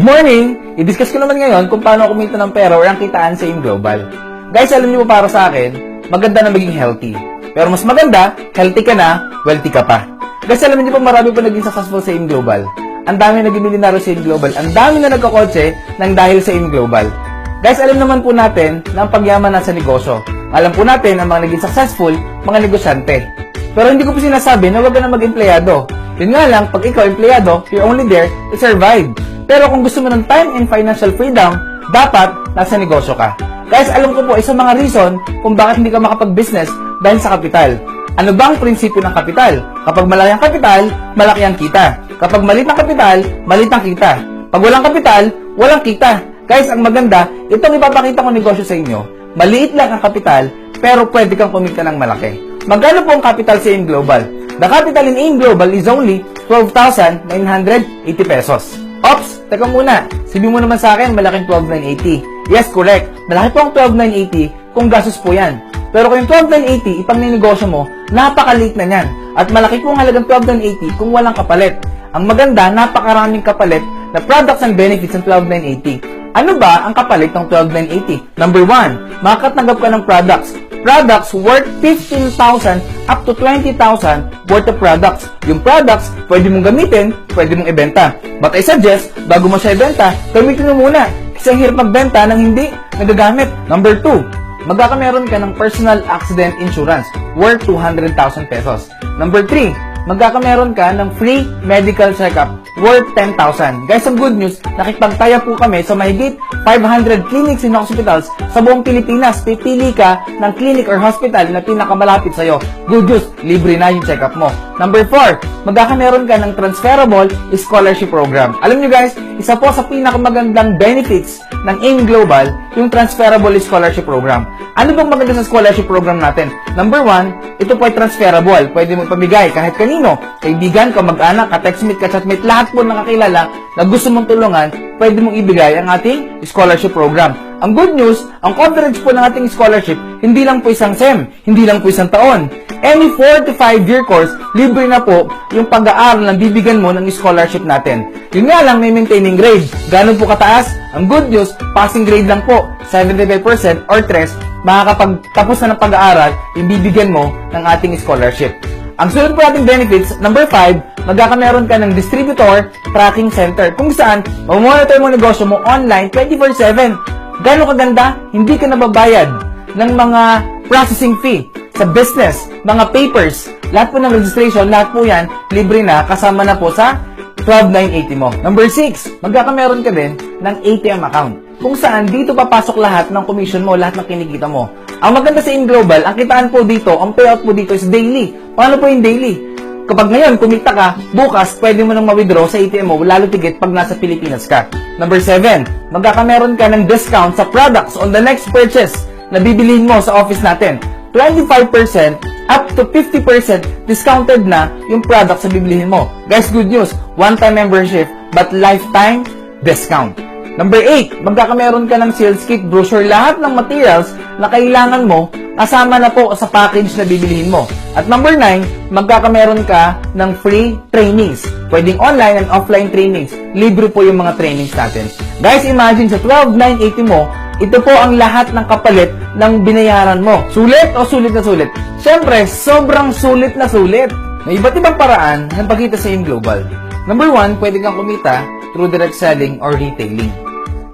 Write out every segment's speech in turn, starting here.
morning! I-discuss ko naman ngayon kung paano kumita ng pera or ang kitaan sa AIM Global. Guys, alam niyo po para sa akin, maganda na maging healthy. Pero mas maganda, healthy ka na, wealthy ka pa. Guys, alam niyo po marami po naging successful sa AIM Global. Ang dami naging milyonaryo sa AIM Global. Ang dami na nagkakotse nang dahil sa AIM Global. Guys, alam naman po natin na ang pagyaman nasa negosyo. Alam po natin ang mga naging successful, mga negosyante. Pero hindi ko po sinasabi na huwag ka na mag-empleyado. Yun nga lang, pag ikaw empleyado, you're only there to survive. Pero kung gusto mo ng time and financial freedom, dapat nasa negosyo ka. Guys, alam ko po, isang mga reason kung bakit hindi ka makapag-business dahil sa kapital. Ano ba ang prinsipyo ng kapital? Kapag malaki ang kapital, malaki ang kita. Kapag maliit ang kapital, maliit ang kita. Pag walang kapital, walang kita. Guys, ang maganda, itong ipapakita ko negosyo sa inyo, maliit lang ang kapital, pero pwede kang kumita ng malaki. Magkano po ang capital sa AIM Global? The capital in AIM Global is only 12,980 pesos. Ops, teka muna. Sabi mo naman sa akin, malaking 12,980. Yes, correct. Malaki po ang 12,980 kung gastos po yan. Pero kung yung 12,980, ipang ninegosyo mo, napakaliit na yan. At malaki po ang halagang 12,980 kung walang kapalit. Ang maganda, napakaraming kapalit na products and benefits ng 12,980. Ano ba ang kapalit ng 12,980? Number 1, makakatanggap ka ng products. Products worth 15,000 up to 20,000 worth of products. Yung products, pwede mong gamitin, pwede mong ibenta. But I suggest, bago mo siya ibenta, gamitin mo muna. Kasi ang hirap magbenta nang hindi nagagamit. Number 2, magkakameron ka ng personal accident insurance worth 200,000 pesos. Number 3, magkakameron ka ng free medical checkup worth 10,000. Guys, ang good news, nakipagtaya po kami sa mahigit 500 clinics and hospitals sa buong Pilipinas. Pipili ka ng clinic or hospital na pinakamalapit sa'yo. Good news, libre na yung check-up mo. Number 4, magkakameron ka ng transferable scholarship program. Alam nyo guys, isa po sa pinakamagandang benefits ng AIM Global, yung transferable scholarship program. Ano bang maganda sa scholarship program natin? Number 1, ito po ay transferable. Pwede mo ipamigay kahit kanino. Kaibigan, kamag-anak, ka-textmate, ka-chatmate, lahat po nakakilala na gusto mong tulungan, pwede mong ibigay ang ating scholarship program. Ang good news, ang coverage po ng ating scholarship, hindi lang po isang SEM, hindi lang po isang taon. Any 4 to 5 year course, libre na po yung pag-aaral na bibigyan mo ng scholarship natin. Yun nga lang, may maintaining grade. Gano'n po kataas? Ang good news, passing grade lang po, 75% or 3, makakapagtapos na ng pag-aaral, yung bibigyan mo ng ating scholarship. Ang sunod po nating benefits, number 5, magkakameron ka ng distributor tracking center kung saan mamonitor mo negosyo mo online 24/7. Gano'ng kaganda, hindi ka nababayad ng mga processing fee sa business, mga papers, lahat po ng registration, lahat po yan, libre na, kasama na po sa 12,980 mo. Number 6, magkakameron ka din ng ATM account kung saan dito papasok lahat ng commission mo, lahat ng kinikita mo. Ang maganda sa AIM Global, ang kitaan po dito, ang payout po dito is daily. Paano po yung daily? Kapag ngayon, kumita ka, bukas, pwede mo nang ma-withdraw sa ATM mo, lalo tigit pag nasa Pilipinas ka. Number 7, magkakameron ka ng discount sa products on the next purchase na bibilihin mo sa office natin. 25% up to 50% discounted na yung products na bibilihin mo. Guys, good news, one-time membership but lifetime discount. Number 8, magkakameron ka ng sales kit, brochure, lahat ng materials na kailangan mo, kasama na po sa package na bibilihin mo. At number 9, magkakameron ka ng free trainings. Pwedeng online and offline trainings. Libre po yung mga trainings natin. Guys, imagine sa 12,980 mo, ito po ang lahat ng kapalit ng binayaran mo. Sulit o sulit na sulit? Siyempre, sobrang sulit na sulit. May iba't ibang paraan ng pagkita sa AIM Global. Number 1, pwede kang kumita through direct selling or retailing.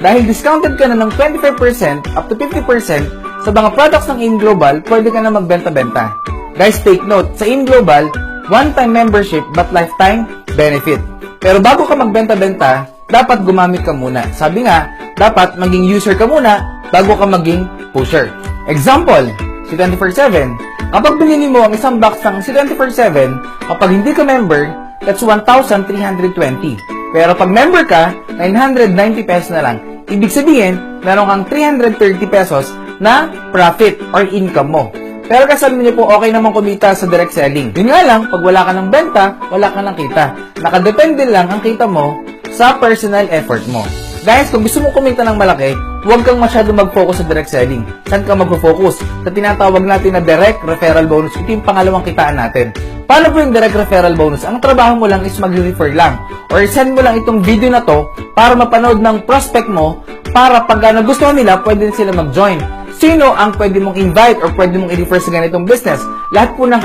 Dahil discounted ka na ng 25% up to 50% sa mga products ng AIM Global, pwede ka na magbenta-benta. Guys, take note, sa AIM Global, one-time membership but lifetime benefit. Pero bago ka magbenta-benta, dapat gumamit ka muna. Sabi nga, dapat maging user ka muna bago ka maging pusher. Example, si 24/7. Kapag binili mo ang isang box ng si 24/7, kapag hindi ka member, that's 1,320. Pero pag member ka, 990 pesos na lang. Ibig sabihin, meron kang 330 pesos na profit or income mo. Pero kasabi niyo po, okay naman kumita sa direct selling. Yun nga lang, pag wala ka ng benta, wala ka ng kita. Nakadepende lang ang kita mo sa personal effort mo. Guys, kung gusto mo kumita ng malaki, huwag kang masyado mag-focus sa direct selling. Saan ka mag-focus? Sa tinatawag natin na direct referral bonus. Ito yung pangalawang kitaan natin. Paano po yung direct referral bonus? Ang trabaho mo lang is mag-refer lang. Or send mo lang itong video na to para mapanood ng prospect mo para pag nagustuhan nila, pwede sila mag-join. Sino ang pwede mong invite or pwede mong i-refer sa ganitong business? Lahat po ng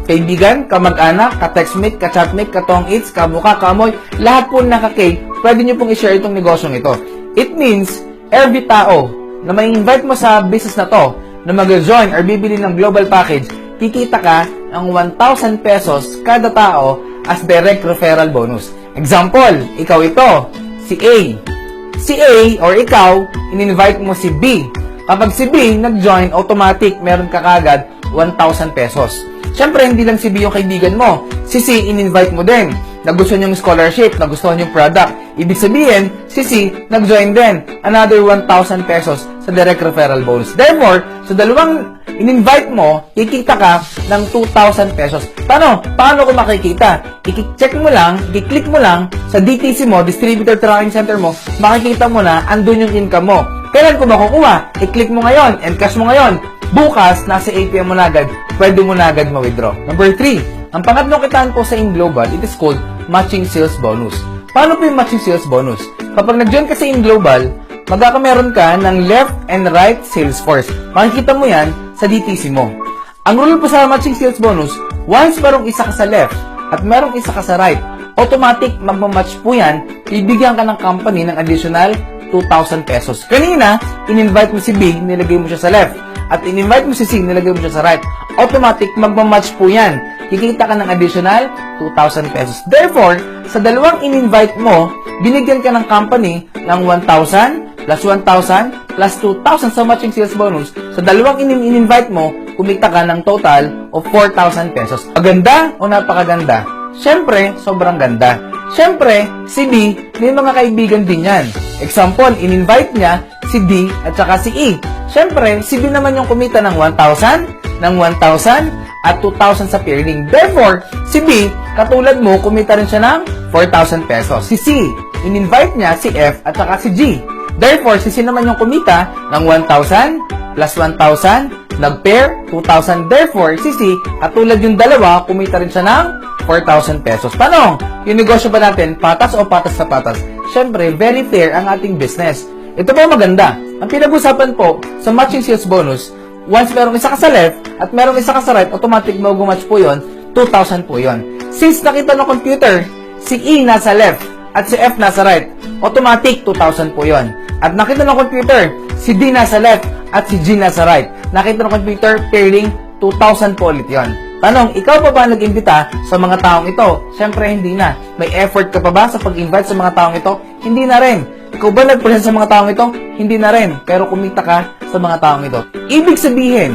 kaibigan, kamag-anak, ka-textmate, ka-chatmate, ka-tong-its, kamuka, kamoy, lahat po ng pwede nyo pong i-share itong negosyong ito. It means, every tao na may invite mo sa business na to, na mag-join or bibili ng global package, kikita ka ng 1,000 pesos kada tao as direct referral bonus. Example, ikaw ito, si A. Si A or ikaw, in-invite mo si B. Kapag si B nag-join, automatic, meron ka kagad 1,000 pesos. Siyempre, hindi lang si B yung kaibigan mo. Si C, in-invite mo din. Nagustuhan yung scholarship, nagustuhan yung product. Ibig sabihin, si C, nag-join din. Another 1,000 pesos sa direct referral bonus. Therefore, sa dalawang in-invite mo, kikita ka ng 2,000 pesos. Paano ko makikita? I-check mo lang, i-click mo lang sa DTC mo, Distributor Tracking Center mo, makikita mo na andun yung income mo. Kailan ko makukuha? I-click mo ngayon, encash mo ngayon. Bukas, nasa ATM mo na agad, pwede mo na agad ma-withdraw. Number 3, ang pangatlong kitaan po sa InGlobal, it is called Matching Sales Bonus. Paano po yung Matching Sales Bonus? Kapag nag-join ka sa InGlobal, magkakameron ka ng left and right sales force. Makikita mo yan sa DTC mo. Ang rule po sa Matching Sales Bonus, once merong isa ka sa left at merong isa ka sa right, automatic magmamatch po yan, bibigyan ka ng company ng additional 2,000 pesos. Kanina, in-invite mo si B, nilagay mo siya sa left. At in-invite mo si C, nilagay mo siya sa right. Automatic, magmamatch po yan. Kikita ka ng additional 2,000 pesos. Therefore, sa dalawang in-invite mo, binigyan ka ng company ng 1,000 plus 1,000 plus 2,000 sa matching sales bonus. Sa dalawang in-invite mo, kumita ka ng total of 4,000 pesos. Maganda o napakaganda? Siyempre, sobrang ganda. Siyempre, si B, may mga kaibigan din yan. Example, in-invite niya si D at saka si E. Siyempre, si B naman yung kumita ng 1,000, ng 1,000, at 2,000 sa pairing. Therefore, si B, katulad mo, kumita rin siya ng 4,000 pesos. Si C, in-invite niya si F at saka si G. Therefore, si C naman yung kumita ng 1,000 plus 1,000, nag-pair, 2,000. Therefore, si C, katulad yung dalawa, kumita rin siya ng 4,000 pesos. Tanong, yung negosyo ba natin, patas o patas sa patas? Siyempre, very fair ang ating business. Ito po maganda. Ang pinag-usapan po sa matching sales bonus, once merong isa ka sa left at merong isa ka sa right, automatic mag-match po yon, 2,000 po yon. Since nakita ng computer, si E nasa left at si F nasa right, automatic 2,000 po yon. At nakita ng computer, si D nasa left at si G nasa right. Nakita ng computer, pairing, 2,000 po ulit yon. Tanong, ikaw pa ba nag-imbita sa mga taong ito? Siyempre, hindi na. May effort ka pa ba sa pag-invite sa mga taong ito? Hindi na rin. Ikaw ba nag-present sa mga taong ito? Hindi na rin. Pero kumita ka sa mga taong ito. Ibig sabihin,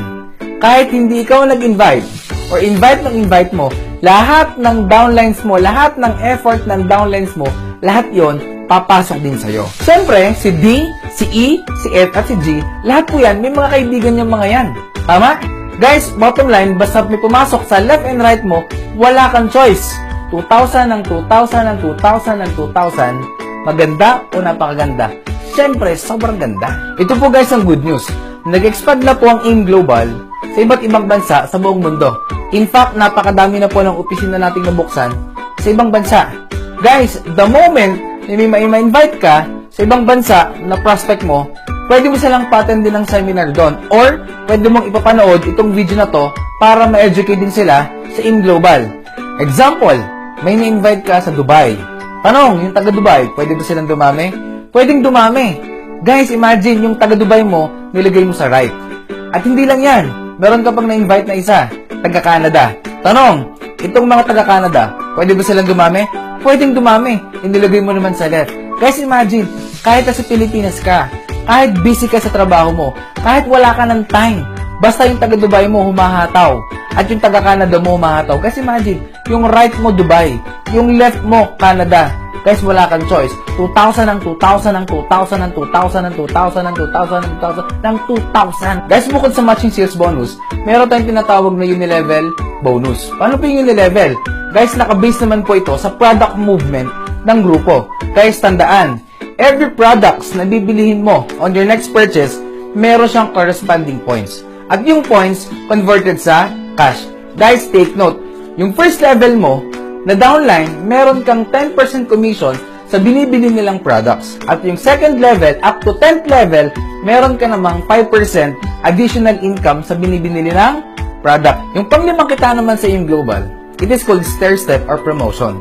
kahit hindi ikaw nag-invite or invite ng invite mo, lahat ng downlines mo, lahat ng effort ng downlines mo, lahat yon papasok din sa'yo. Siyempre, si D, si E, si F, at si G, lahat po yan, may mga kaibigan yung mga yan. Tama? Guys, bottom line, basta may pumasok sa left and right mo, wala kang choice. 2,000 ng 2,000 ng 2,000 ng 2,000, maganda o napakaganda? Siyempre, sobrang ganda. Ito po guys ang good news. Nag-expand na po ang AIM Global sa iba't ibang bansa sa buong mundo. In fact, napakadami na po ng opisina nating nabuksan sa ibang bansa. Guys, the moment na may ma-invite ka sa ibang bansa na prospect mo, pwede mo silang pa-attend din ng seminar doon. Or, pwede mong ipapanood itong video na to para ma-educate din sila sa AIM Global. Example, may na-invite ka sa Dubai. Tanong, yung taga-Dubai, pwede ba silang dumami? Pwedeng dumami. Guys, imagine yung taga-Dubai mo, nilagay mo sa right. At hindi lang yan. Meron ka pang na-invite na isa, taga-Canada. Tanong, itong mga taga-Canada, pwede ba silang dumami? Pwedeng dumami. Inilagay mo naman sa left. Guys, imagine, kahit sa Pilipinas ka, kahit busy ka sa trabaho mo, kahit wala ka ng time, basta yung taga-Dubai mo humahataw, at yung taga-Canada mo humahataw. Kasi imagine, yung right mo Dubai, yung left mo Canada. Guys, wala kang choice. 2,000 ng 2,000 ng 2,000 ng 2,000 ng 2,000 ng 2,000 ng 2,000 ng 2,000. Guys, bukod sa matching sales bonus, meron tayong tinatawag na unilevel bonus. Paano po yung unilevel? Guys, nakabase naman po ito sa product movement ng grupo. Guys, tandaan, every products na bibilihin mo on your next purchase, meron siyang corresponding points. At yung points, converted sa cash. Guys, take note, yung first level mo, na downline, meron kang 10% commission sa binibili nilang products. At yung second level, up to 10th level, meron ka namang 5% additional income sa binibili nilang product. Yung panglimang kita naman sa yung global, it is called stair step or promotion.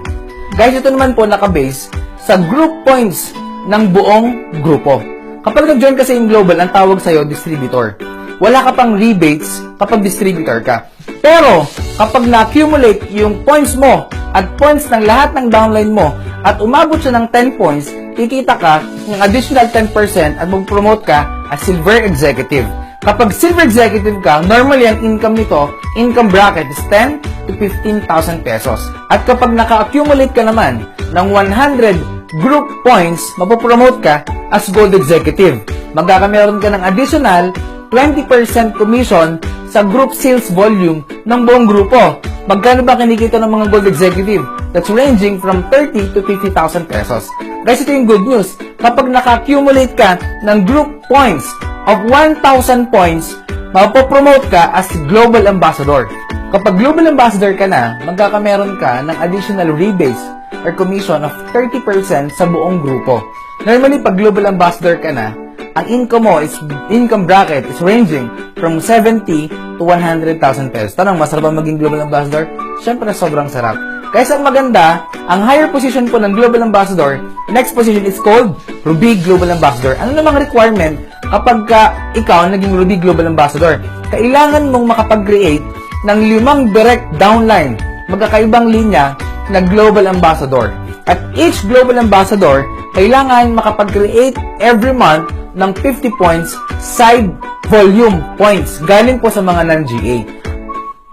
Guys, ito naman po nakabase sa group points ng buong grupo. Kapag nag-join ka sa yung global, ang tawag sa'yo, distributor. Wala ka pang rebates kapag distributor ka. Pero, kapag na-accumulate yung points mo at points ng lahat ng downline mo at umabot siya ng 10 points, kikita ka ng additional 10% at mag-promote ka as silver executive. Kapag silver executive ka, normally ang income nito, income bracket is 10 to 15,000 pesos. At kapag naka-accumulate ka naman ng 100 group points, mapopromote ka as gold executive. Magkakameron ka ng additional 20% commission sa group sales volume ng buong grupo. Magkano ba kinikita ng mga gold executive? That's ranging from 30 to 50,000 pesos. Guys, ito yung good news. Kapag naka-accumulate ka ng group points of 1,000 points, mapopromote ka as global ambassador. Kapag global ambassador ka na, magkakameron ka ng additional rebates or commission of 30% sa buong grupo. Normally, pag global ambassador ka na, ang income bracket is ranging from 70 to 100,000 pesos. Tanong, masarap ba maging global ambassador? Siyempre, sobrang sarap. Kaya ang maganda, ang higher position po ng global ambassador, next position is called Ruby Global Ambassador. Ano namang requirement kapag ikaw naging Ruby Global Ambassador? Kailangan mong makapag-create ng 5 direct downline, magkakaibang linya na Global Ambassador. At each Global Ambassador, kailangan makapag-create every month ng 50 points side volume points galing po sa mga non-GA.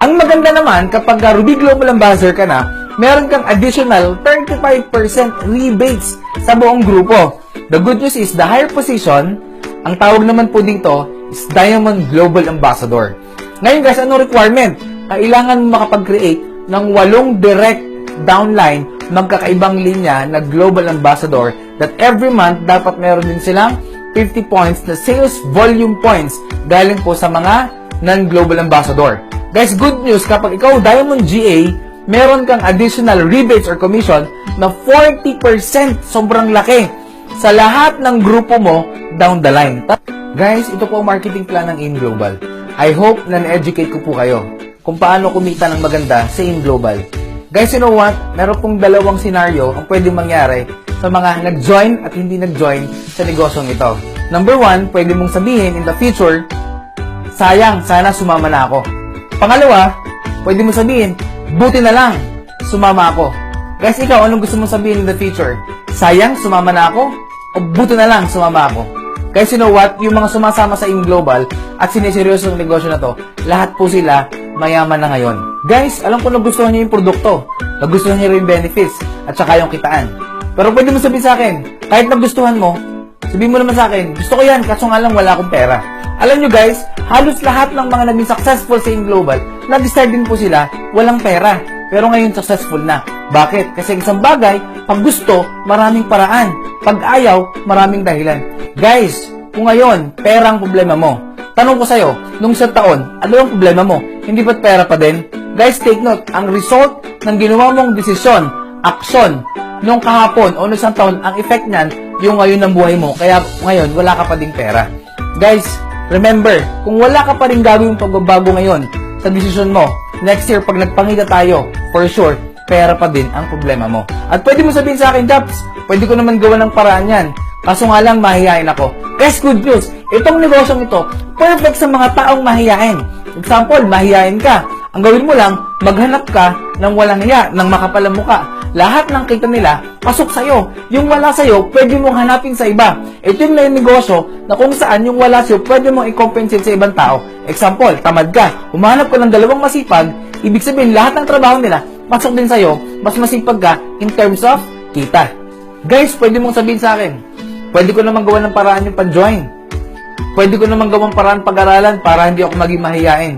Ang maganda naman, kapag Ruby Global Ambassador ka na, meron kang additional 35% rebates sa buong grupo. The good news is, the higher position, ang tawag naman po dito is Diamond Global Ambassador. Ngayon guys, anong requirement? Kailangan makapag-create ng 8 direct downline, magkakaibang linya na Global Ambassador that every month dapat meron din silang 50 points na sales volume points galing po sa mga non-Global Ambassador. Guys, good news, kapag ikaw Diamond GA, meron kang additional rebates or commission na 40%, sobrang laki, sa lahat ng grupo mo down the line. Guys, ito po ang marketing plan ng In Global. I hope na na-educate ko po kayo kung paano kumita ng maganda sa In Global. Guys, you know what? Meron pong dalawang scenario ang pwedeng mangyari sa mga nag-join at hindi nag-join sa negosyong ito. Number 1, pwede mong sabihin in the future, sayang, sana sumama na ako. Pangalawa, pwede mong sabihin, buti na lang, sumama ako. Guys, ikaw, anong gusto mong sabihin in the future? Sayang, sumama na ako? O buti na lang, sumama ako? Guys, you know what? Yung mga sumasama sa In Global at siniseryoso yung negosyo na to, lahat po sila mayaman na ngayon. Guys, alam ko nagustuhan niyo yung produkto, nagustuhan niyo yung benefits, at saka yung kitaan. Pero pwede mo sabihin sa akin, kahit nagustuhan mo, sabihin mo naman sa akin, gusto ko yan, kaso nga lang wala akong pera. Alam nyo guys, halos lahat ng mga naging successful sa In Global, nag-start din po sila, walang pera. Pero ngayon successful na. Bakit? Kasi isang bagay, pag gusto, maraming paraan. Pag ayaw, maraming dahilan. Guys, kung ngayon, pera ang problema mo, tanong ko sa'yo, nung isang taon, ano ang problema mo? Hindi ba't pera pa din? Guys, take note, ang result ng ginawa mong desisyon, aksyon, nung kahapon o nung isang taon, ang effect niyan, yung ngayon ng buhay mo. Kaya ngayon, wala ka pa ding pera. Guys, remember, kung wala ka pa rin gagawing pagbabago ngayon sa desisyon mo, next year, pag nagpangita tayo, for sure, pera pa din ang problema mo. At pwede mo sabihin sa akin, Japs, pwede ko naman gawa ng paraan yan. Kaso nga lang, mahihain ako. Guys, good news, itong negosyong ito, perfect sa mga taong mahihain. Example, mahihain ka. Ang gawin mo lang, maghanap ka ng walang hiya, ng makapalang muka. Lahat ng kita nila, pasok sa'yo. Yung wala sa'yo, pwede mong hanapin sa iba. Ito yung negosyo na kung saan yung wala sa'yo, pwede mong i-compensate sa ibang tao. Example, tamad ka. Humanap ka ng 2 masipag, ibig sabihin lahat ng trabaho nila, pasok din sa'yo, mas masipag ka in terms of kita. Guys, pwede mong sabihin sa akin, pwede ko naman gawa ng paraan yung pag-join. Pwede ko naman gawang paraan pag-aralan para hindi ako maging mahiyain.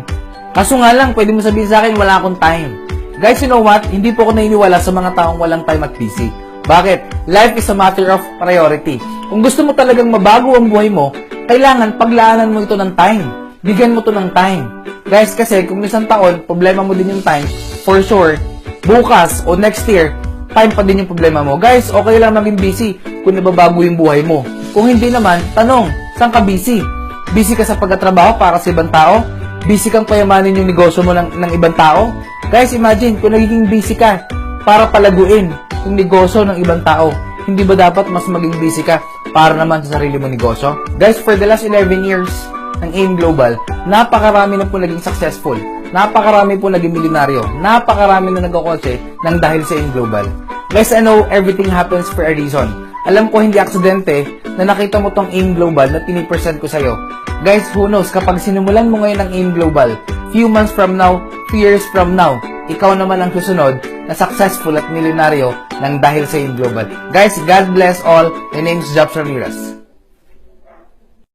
Kaso nga lang, pwede mo sabihin sa akin, wala akong time. Guys, you know what? Hindi po ako naniniwala sa mga taong walang time at busy. Bakit? Life is a matter of priority. Kung gusto mo talagang mabago ang buhay mo, kailangan paglaanan mo ito ng time. Bigyan mo to ng time. Guys, kasi kung isang taon, problema mo din yung time, for sure, bukas o next year, time pa din yung problema mo. Guys, okay lang maging busy kung nababago yung buhay mo. Kung hindi naman, tanong, saan ka busy? Busy ka sa pagtatrabaho para sa ibang tao? Busy kang payamanin yung negosyo mo ng ibang tao? Guys, imagine kung nagiging busy ka para palaguin yung negosyo ng ibang tao. Hindi ba dapat mas maging busy ka para naman sa sarili mo negosyo? Guys, for the last 11 years ng AIM Global, napakarami na po naging successful. Napakarami po naging milyonaryo. Napakarami na nagkakotse ng dahil sa AIM Global. Guys, I know everything happens for a reason. Alam ko hindi aksidente na nakita mo tong AIM Global na pinipresent ko sa'yo. Guys, who knows, kapag sinimulan mo ngayon ang AIM Global, few months from now, few years from now, ikaw naman ang susunod na successful at milyonaryo ng dahil sa AIM Global. Guys, God bless all. My name is Jobs Ramirez.